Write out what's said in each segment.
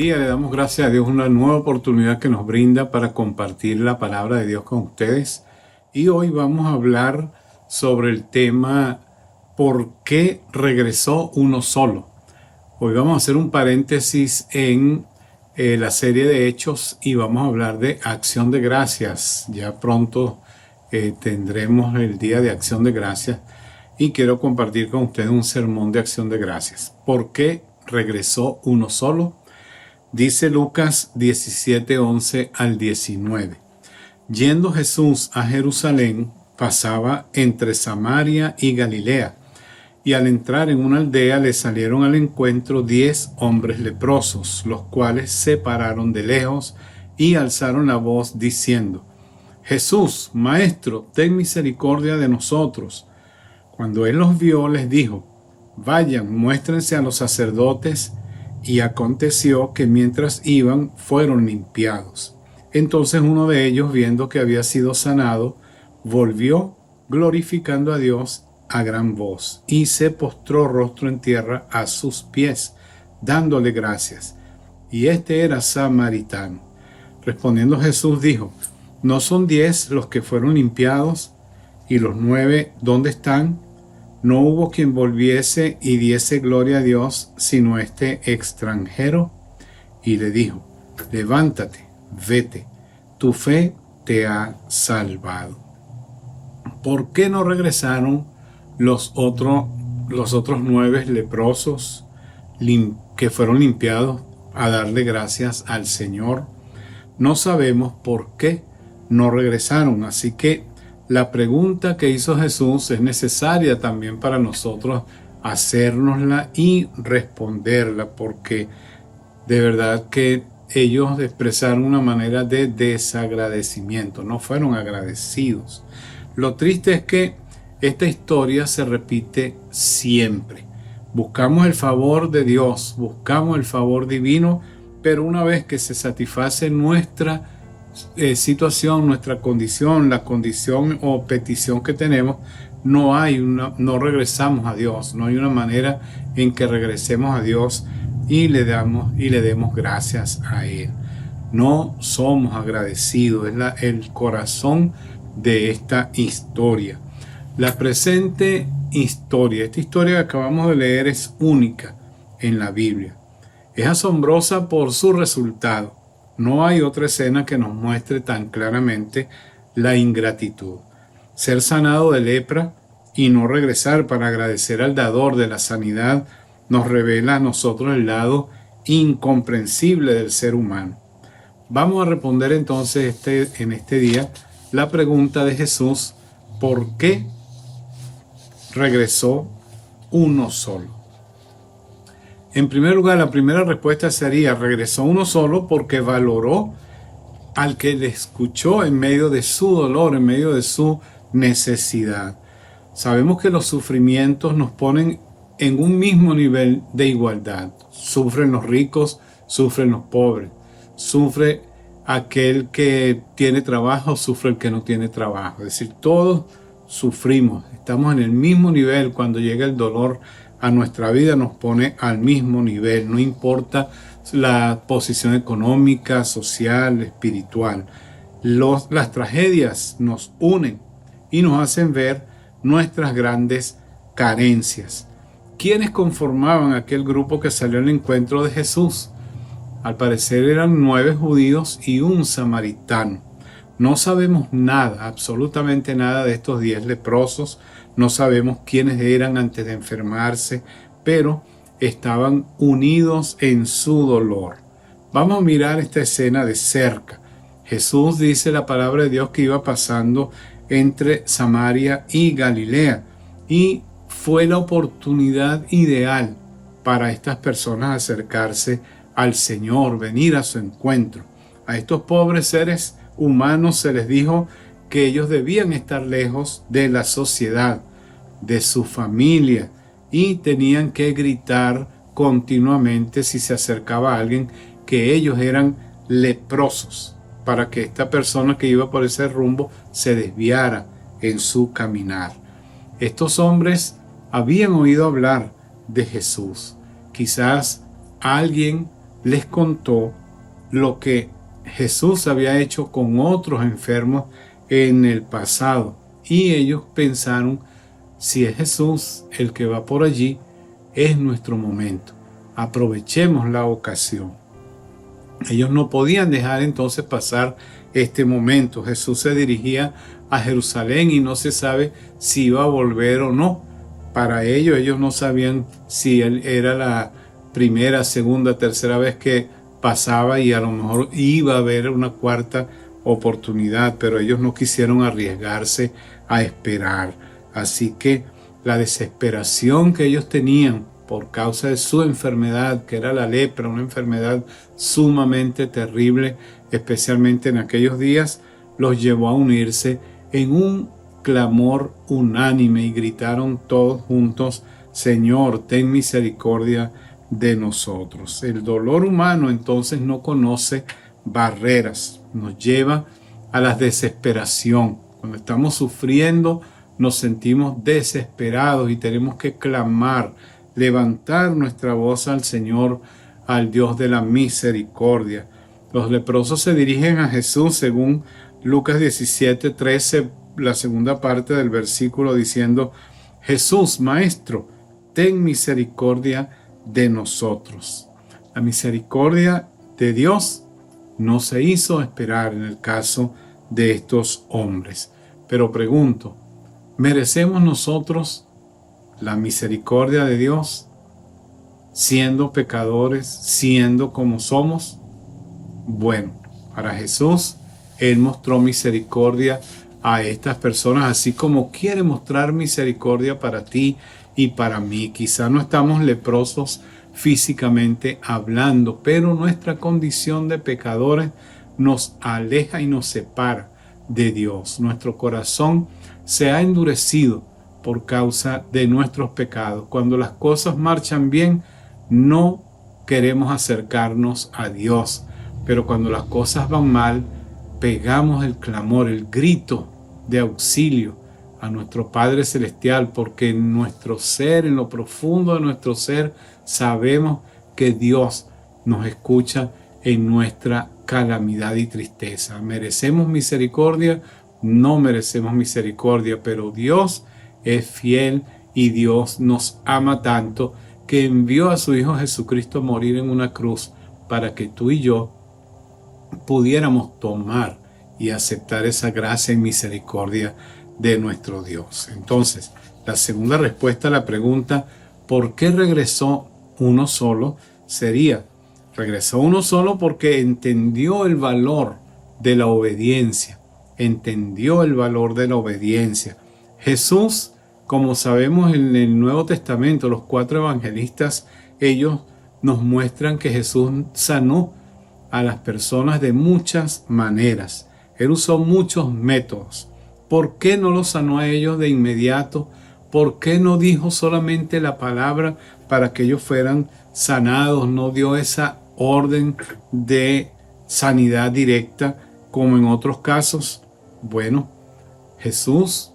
día, le damos gracias a Dios una nueva oportunidad que nos brinda para compartir la palabra de Dios con ustedes. Y hoy vamos a hablar sobre el tema ¿por qué regresó uno solo? Hoy vamos a hacer un paréntesis en la serie de Hechos y vamos a hablar de Acción de Gracias. Ya pronto tendremos el día de Acción de Gracias y quiero compartir con ustedes un sermón de Acción de Gracias. ¿Por qué regresó uno solo? Dice Lucas 17, 11 al 19. Yendo Jesús a Jerusalén, pasaba entre Samaria y Galilea, y al entrar en una aldea le salieron al encuentro 10 hombres leprosos, los cuales se pararon de lejos y alzaron la voz diciendo: Jesús, Maestro, ten misericordia de nosotros. Cuando él los vio, les dijo: Vayan, muéstrense a los sacerdotes. Y aconteció que mientras iban, fueron limpiados. Entonces uno de ellos, viendo que había sido sanado, volvió glorificando a Dios a gran voz, y se postró rostro en tierra a sus pies, dándole gracias. Y este era samaritano. Respondiendo Jesús dijo: ¿No son 10 los que fueron limpiados? ¿Y los 9 dónde están? No hubo quien volviese y diese gloria a Dios, sino este extranjero. Y le dijo: levántate, vete, tu fe te ha salvado. ¿Por qué no regresaron los otros 9 leprosos que fueron limpiados a darle gracias al Señor? No sabemos por qué no regresaron, así que la pregunta que hizo Jesús es necesaria también para nosotros hacérnosla y responderla, porque de verdad que ellos expresaron una manera de desagradecimiento, no fueron agradecidos. Lo triste es que esta historia se repite siempre. Buscamos el favor de Dios, buscamos el favor divino, pero una vez que se satisface nuestra situación, nuestra condición, la condición o petición que tenemos, no regresamos a Dios. No hay una manera en que regresemos a Dios y le demos gracias a Él. No somos agradecidos. Es el corazón de esta historia. La presente historia, esta historia que acabamos de leer, es única en la Biblia. Es asombrosa por su resultado. No hay otra escena que nos muestre tan claramente la ingratitud. Ser sanado de lepra y no regresar para agradecer al dador de la sanidad nos revela a nosotros el lado incomprensible del ser humano. Vamos a responder entonces en este día la pregunta de Jesús: ¿por qué regresó uno solo? En primer lugar, la primera respuesta sería: regresó uno solo porque valoró al que le escuchó en medio de su dolor, en medio de su necesidad. Sabemos que los sufrimientos nos ponen en un mismo nivel de igualdad. Sufren los ricos, sufren los pobres, sufre aquel que tiene trabajo, sufre el que no tiene trabajo. Es decir, todos sufrimos, estamos en el mismo nivel. Cuando llega el dolor a nuestra vida nos pone al mismo nivel, no importa la posición económica, social, espiritual. Las tragedias nos unen y nos hacen ver nuestras grandes carencias. ¿Quiénes conformaban aquel grupo que salió al encuentro de Jesús? Al parecer eran 9 judíos y un samaritano. No sabemos nada, absolutamente nada de estos 10 leprosos. No sabemos quiénes eran antes de enfermarse, pero estaban unidos en su dolor. Vamos a mirar esta escena de cerca. Jesús, dice la palabra de Dios, que iba pasando entre Samaria y Galilea, y fue la oportunidad ideal para estas personas acercarse al Señor, venir a su encuentro. A estos pobres seres humanos se les dijo que ellos debían estar lejos de la sociedad, de su familia, y tenían que gritar continuamente si se acercaba a alguien que ellos eran leprosos, para que esta persona que iba por ese rumbo se desviara en su caminar. Estos hombres habían oído hablar de Jesús. Quizás alguien les contó lo que Jesús había hecho con otros enfermos en el pasado. Y ellos pensaron, si es Jesús el que va por allí, es nuestro momento. Aprovechemos la ocasión. Ellos no podían dejar entonces pasar este momento. Jesús se dirigía a Jerusalén y no se sabe si iba a volver o no. Para ellos no sabían si él era la primera, segunda, tercera vez que pasaba y a lo mejor iba a haber una cuarta oportunidad, pero ellos no quisieron arriesgarse a esperar. Así que la desesperación que ellos tenían por causa de su enfermedad, que era la lepra, una enfermedad sumamente terrible, especialmente en aquellos días, los llevó a unirse en un clamor unánime y gritaron todos juntos: Señor, ten misericordia de nosotros. El dolor humano entonces no conoce barreras, nos lleva a la desesperación. Cuando estamos sufriendo, nos sentimos desesperados y tenemos que clamar, levantar nuestra voz al Señor, al Dios de la misericordia. Los leprosos se dirigen a Jesús según Lucas 17:13, la segunda parte del versículo, diciendo: Jesús, Maestro, ten misericordia de nosotros. La misericordia de Dios no se hizo esperar en el caso de estos hombres. Pero pregunto, ¿merecemos nosotros la misericordia de Dios siendo pecadores, siendo como somos? Bueno, para Jesús, Él mostró misericordia a estas personas, así como quiere mostrar misericordia para ti y para mí. Quizá no estamos leprosos físicamente hablando, pero nuestra condición de pecadores nos aleja y nos separa de Dios. Nuestro corazón se ha endurecido por causa de nuestros pecados. Cuando las cosas marchan bien, no queremos acercarnos a Dios, pero cuando las cosas van mal, pegamos el clamor, el grito de auxilio a nuestro Padre Celestial, porque en nuestro ser, en lo profundo de nuestro ser, sabemos que Dios nos escucha en nuestra calamidad y tristeza. ¿Merecemos misericordia? No merecemos misericordia, pero Dios es fiel y Dios nos ama tanto que envió a su Hijo Jesucristo a morir en una cruz para que tú y yo pudiéramos tomar y aceptar esa gracia y misericordia de nuestro Dios. Entonces, la segunda respuesta a la pregunta ¿por qué regresó uno solo? Sería: regresó uno solo porque entendió el valor de la obediencia. Entendió el valor de la obediencia. Jesús, como sabemos en el Nuevo Testamento, los 4 evangelistas, ellos nos muestran que Jesús sanó a las personas de muchas maneras. Él usó muchos métodos. ¿Por qué no los sanó a ellos de inmediato? ¿Por qué no dijo solamente la palabra para que ellos fueran sanados? No dio esa orden de sanidad directa como en otros casos. Bueno, Jesús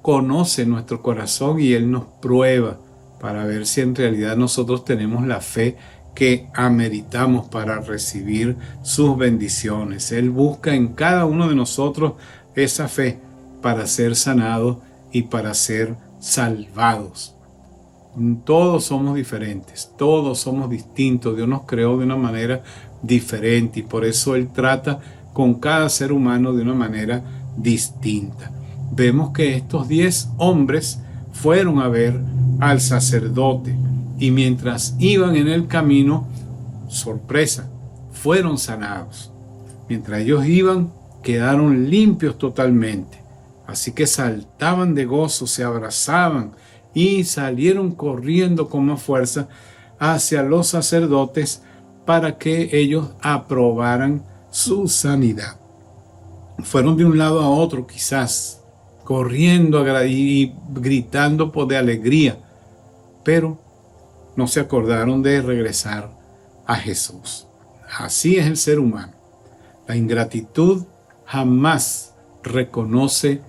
conoce nuestro corazón y Él nos prueba para ver si en realidad nosotros tenemos la fe que ameritamos para recibir sus bendiciones. Él busca en cada uno de nosotros esa fe para ser sanados y para ser salvados. Todos somos diferentes, todos somos distintos. Dios nos creó de una manera diferente y por eso Él trata con cada ser humano de una manera distinta. Vemos que estos 10 hombres fueron a ver al sacerdote y mientras iban en el camino, sorpresa, fueron sanados. Mientras ellos iban, quedaron limpios totalmente. Así que saltaban de gozo, se abrazaban y salieron corriendo con más fuerza hacia los sacerdotes para que ellos aprobaran su sanidad. Fueron de un lado a otro, quizás, corriendo y gritando de alegría, pero no se acordaron de regresar a Jesús. Así es el ser humano. La ingratitud jamás reconoce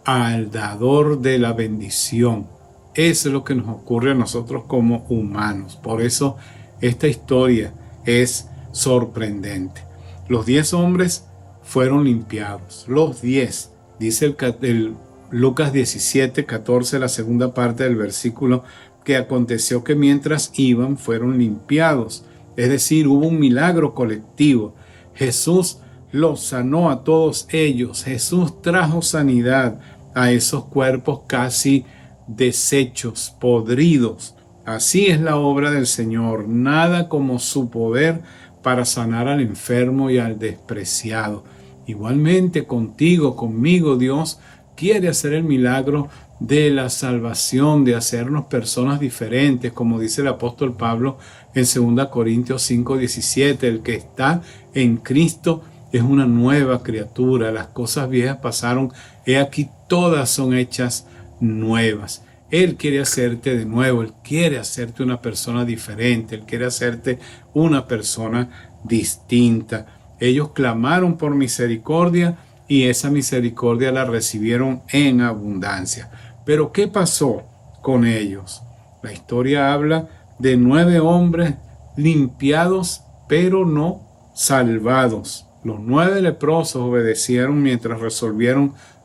al dador de la bendición. Eso es lo que nos ocurre a nosotros como humanos. Por eso esta historia es sorprendente. Los 10 hombres fueron limpiados. Los 10, dice el Lucas 17, 14, la segunda parte del versículo, que aconteció que mientras iban fueron limpiados. Es decir, hubo un milagro colectivo. Jesús los sanó a todos ellos. Jesús trajo sanidad a esos cuerpos casi deshechos, podridos. Así es la obra del Señor. Nada como su poder para sanar al enfermo y al despreciado. Igualmente contigo, conmigo, Dios quiere hacer el milagro de la salvación, de hacernos personas diferentes, como dice el apóstol Pablo en 2 Corintios 5:17, el que está en Cristo es una nueva criatura, las cosas viejas pasaron, he aquí todas son hechas nuevas. Él quiere hacerte de nuevo, Él quiere hacerte una persona diferente, Él quiere hacerte una persona distinta. Ellos clamaron por misericordia y esa misericordia la recibieron en abundancia. Pero ¿qué pasó con ellos? La historia habla de 9 hombres limpiados, pero no salvados. Los 9 leprosos obedecieron mientras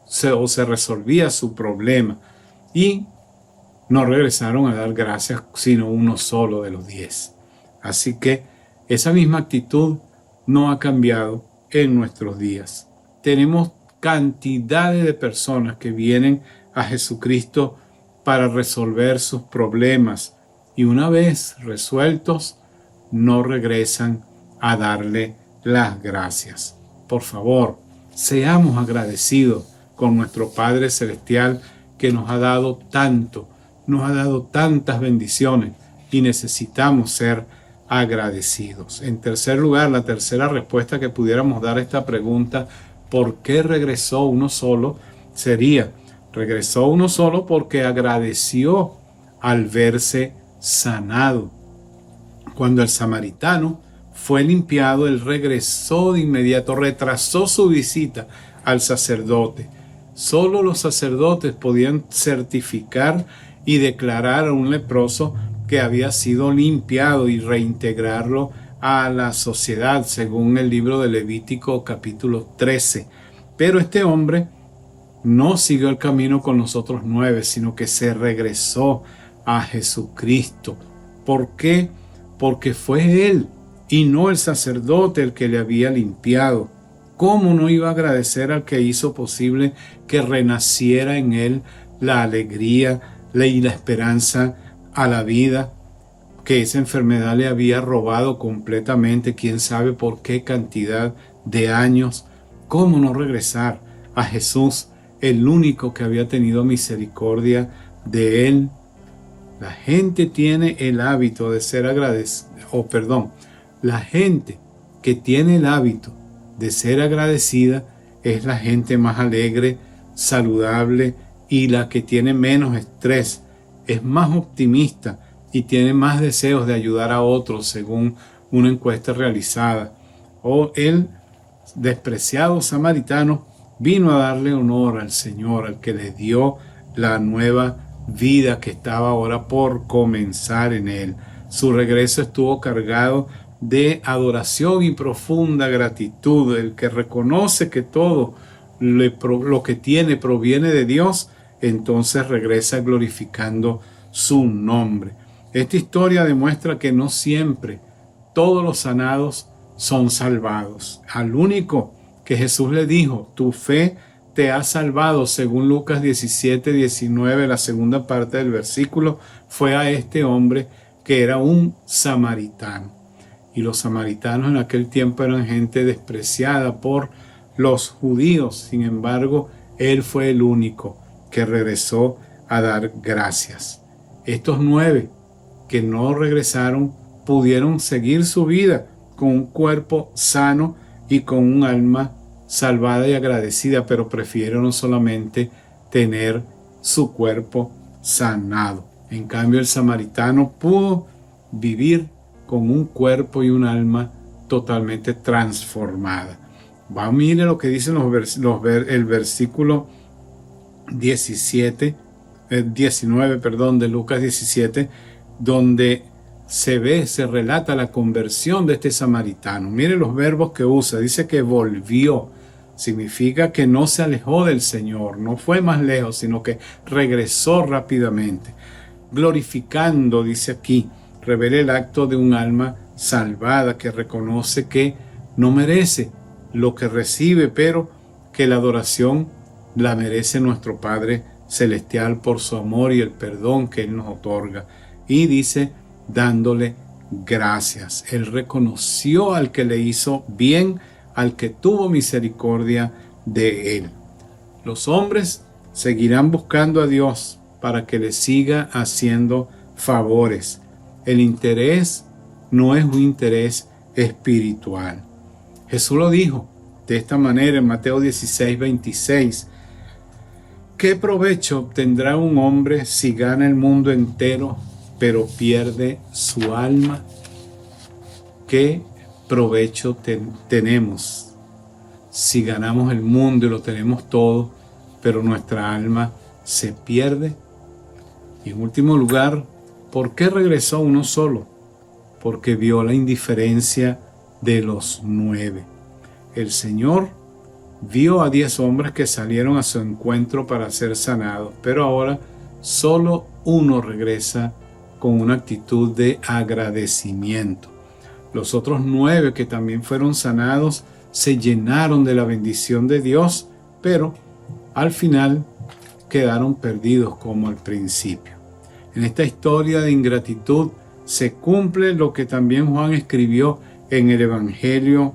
se resolvía su problema y no regresaron a dar gracias, sino uno solo de los 10. Así que esa misma actitud no ha cambiado en nuestros días. Tenemos cantidades de personas que vienen a Jesucristo para resolver sus problemas y una vez resueltos no regresan a darle las gracias. Por favor, seamos agradecidos con nuestro Padre Celestial que nos ha dado tanto, nos ha dado tantas bendiciones y necesitamos ser agradecidos. En tercer lugar, la tercera respuesta que pudiéramos dar a esta pregunta, ¿por qué regresó uno solo? Sería, regresó uno solo porque agradeció al verse sanado. Cuando el samaritano fue limpiado, él regresó de inmediato, retrasó su visita al sacerdote. Solo los sacerdotes podían certificar y declarar a un leproso que había sido limpiado y reintegrarlo a la sociedad, según el libro de Levítico capítulo 13. Pero este hombre no siguió el camino con los otros 9, sino que se regresó a Jesucristo. ¿Por qué? Porque fue él y no el sacerdote el que le había limpiado. ¿Cómo no iba a agradecer al que hizo posible que renaciera en él la alegría y la esperanza a la vida, que esa enfermedad le había robado completamente, quién sabe por qué cantidad de años? ¿Cómo no regresar a Jesús, el único que había tenido misericordia de él? La gente tiene el hábito de ser agradecida, la gente que tiene el hábito de ser agradecida es la gente más alegre, saludable y la que tiene menos estrés, es más optimista y tiene más deseos de ayudar a otros, según una encuesta realizada. El despreciado samaritano vino a darle honor al Señor, al que le dio la nueva vida que estaba ahora por comenzar en él. Su regreso estuvo cargado de adoración y profunda gratitud. El que reconoce que todo lo que tiene proviene de Dios, entonces regresa glorificando su nombre. Esta historia demuestra que no siempre todos los sanados son salvados. Al único que Jesús le dijo, tu fe te ha salvado, según Lucas 17, 19, la segunda parte del versículo, fue a este hombre que era un samaritano. Y los samaritanos en aquel tiempo eran gente despreciada por los judíos. Sin embargo, él fue el único que regresó a dar gracias. Estos 9 que no regresaron pudieron seguir su vida con un cuerpo sano y con un alma salvada y agradecida, pero prefirieron solamente tener su cuerpo sanado. En cambio, el samaritano pudo vivir con un cuerpo y un alma totalmente transformada. Mire lo que dice el versículo 19 de Lucas 17, donde se relata la conversión de este samaritano. Mire los verbos que usa. Dice que volvió. Significa que no se alejó del Señor, no fue más lejos, sino que regresó rápidamente. Glorificando, dice aquí, revela el acto de un alma salvada que reconoce que no merece lo que recibe, pero que la adoración la merece nuestro Padre Celestial por su amor y el perdón que Él nos otorga. Y dice, dándole gracias. Él reconoció al que le hizo bien, al que tuvo misericordia de él. Los hombres seguirán buscando a Dios para que les siga haciendo favores. El interés no es un interés espiritual. Jesús lo dijo de esta manera en Mateo 16:26. ¿Qué provecho obtendrá un hombre si gana el mundo entero, pero pierde su alma? ¿Qué provecho tenemos si ganamos el mundo y lo tenemos todo, pero nuestra alma se pierde? Y en último lugar, ¿por qué regresó uno solo? Porque vio la indiferencia de los 9. El Señor vio a 10 hombres que salieron a su encuentro para ser sanados, pero ahora solo uno regresa con una actitud de agradecimiento. Los otros 9 que también fueron sanados se llenaron de la bendición de Dios, pero al final quedaron perdidos como al principio. En esta historia de ingratitud se cumple lo que también Juan escribió en el Evangelio,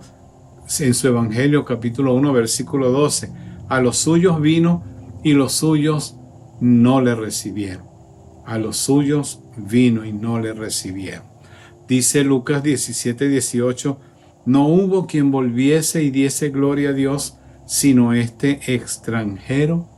en su Evangelio capítulo 1 versículo 12. A los suyos vino y los suyos no le recibieron. A los suyos vino y no le recibieron. Dice Lucas 17:18, no hubo quien volviese y diese gloria a Dios, sino este extranjero.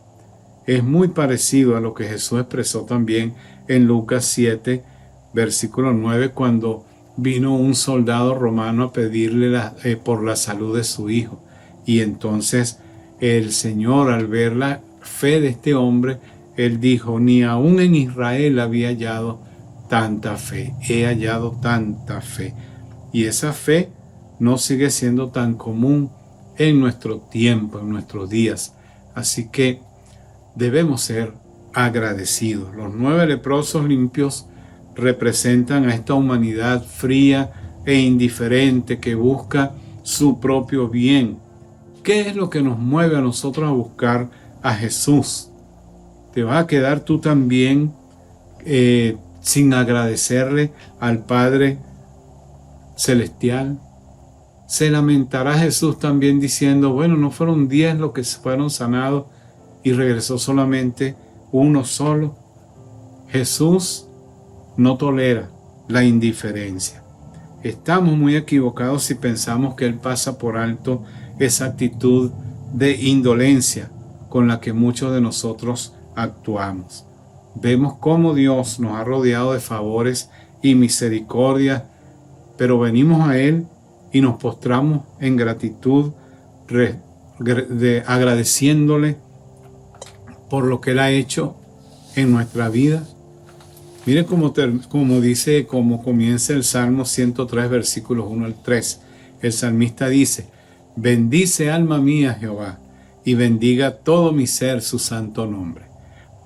Es muy parecido a lo que Jesús expresó también en Lucas 7, versículo 9, cuando vino un soldado romano a pedirle por la salud de su hijo. Y entonces el Señor, al ver la fe de este hombre, Él dijo, ni aún en Israel había hallado tanta fe. He hallado tanta fe. Y esa fe no sigue siendo tan común en nuestro tiempo, en nuestros días. Así que debemos ser agradecidos. Los 9 leprosos limpios representan a esta humanidad fría e indiferente que busca su propio bien. ¿Qué es lo que nos mueve a nosotros a buscar a Jesús? ¿Te vas a quedar tú también sin agradecerle al Padre Celestial? Se lamentará Jesús también diciendo, bueno, no fueron 10 los que fueron sanados y regresó solamente uno solo. Jesús no tolera la indiferencia. Estamos muy equivocados si pensamos que Él pasa por alto esa actitud de indolencia con la que muchos de nosotros actuamos. Vemos cómo Dios nos ha rodeado de favores y misericordia, pero venimos a Él y nos postramos en gratitud, agradeciéndole por lo que Él ha hecho en nuestra vida. Mire cómo comienza el Salmo 103, versículos 1 al 3. El salmista dice, bendice alma mía Jehová, y bendiga todo mi ser su santo nombre.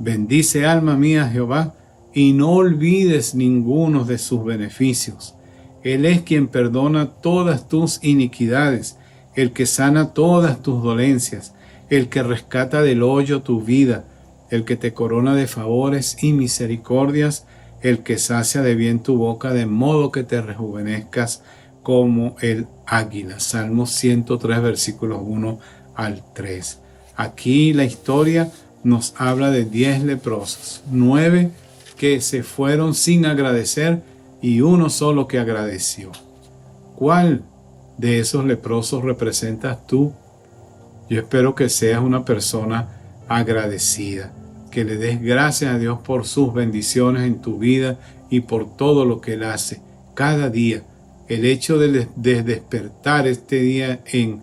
Bendice alma mía Jehová, y no olvides ninguno de sus beneficios. Él es quien perdona todas tus iniquidades, el que sana todas tus dolencias, el que rescata del hoyo tu vida, el que te corona de favores y misericordias, el que sacia de bien tu boca, de modo que te rejuvenezcas como el águila. Salmo 103, versículos 1 al 3. Aquí la historia nos habla de 10 leprosos, 9 que se fueron sin agradecer y uno solo que agradeció. ¿Cuál de esos leprosos representas tú? Yo espero que seas una persona agradecida, que le des gracias a Dios por sus bendiciones en tu vida y por todo lo que Él hace cada día. El hecho de despertar este día en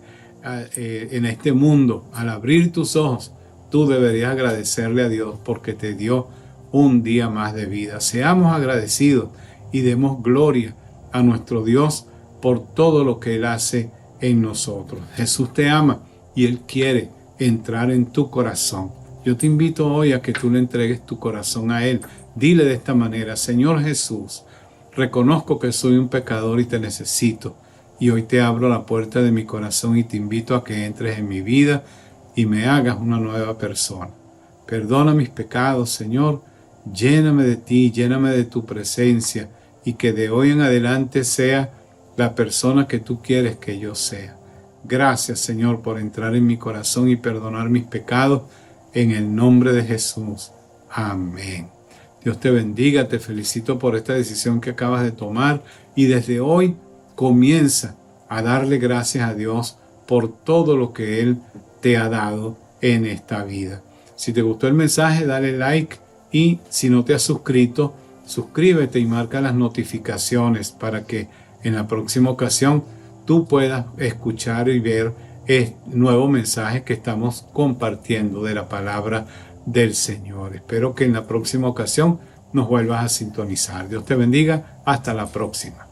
este mundo, al abrir tus ojos, tú deberías agradecerle a Dios porque te dio un día más de vida. Seamos agradecidos y demos gloria a nuestro Dios por todo lo que Él hace en nosotros. Jesús te ama y Él quiere entrar en tu corazón. Yo te invito hoy a que tú le entregues tu corazón a Él. Dile de esta manera: Señor Jesús, reconozco que soy un pecador y te necesito. Y hoy te abro la puerta de mi corazón y te invito a que entres en mi vida y me hagas una nueva persona. Perdona mis pecados, Señor. Lléname de ti, lléname de tu presencia y que de hoy en adelante sea la persona que tú quieres que yo sea. Gracias, Señor, por entrar en mi corazón y perdonar mis pecados en el nombre de Jesús. Amén. Dios te bendiga, te felicito por esta decisión que acabas de tomar y desde hoy comienza a darle gracias a Dios por todo lo que Él te ha dado en esta vida. Si te gustó el mensaje, dale like y si no te has suscrito, suscríbete y marca las notificaciones para que en la próxima ocasión tú puedas escuchar y ver el nuevo mensaje que estamos compartiendo de la palabra del Señor. Espero que en la próxima ocasión nos vuelvas a sintonizar. Dios te bendiga. Hasta la próxima.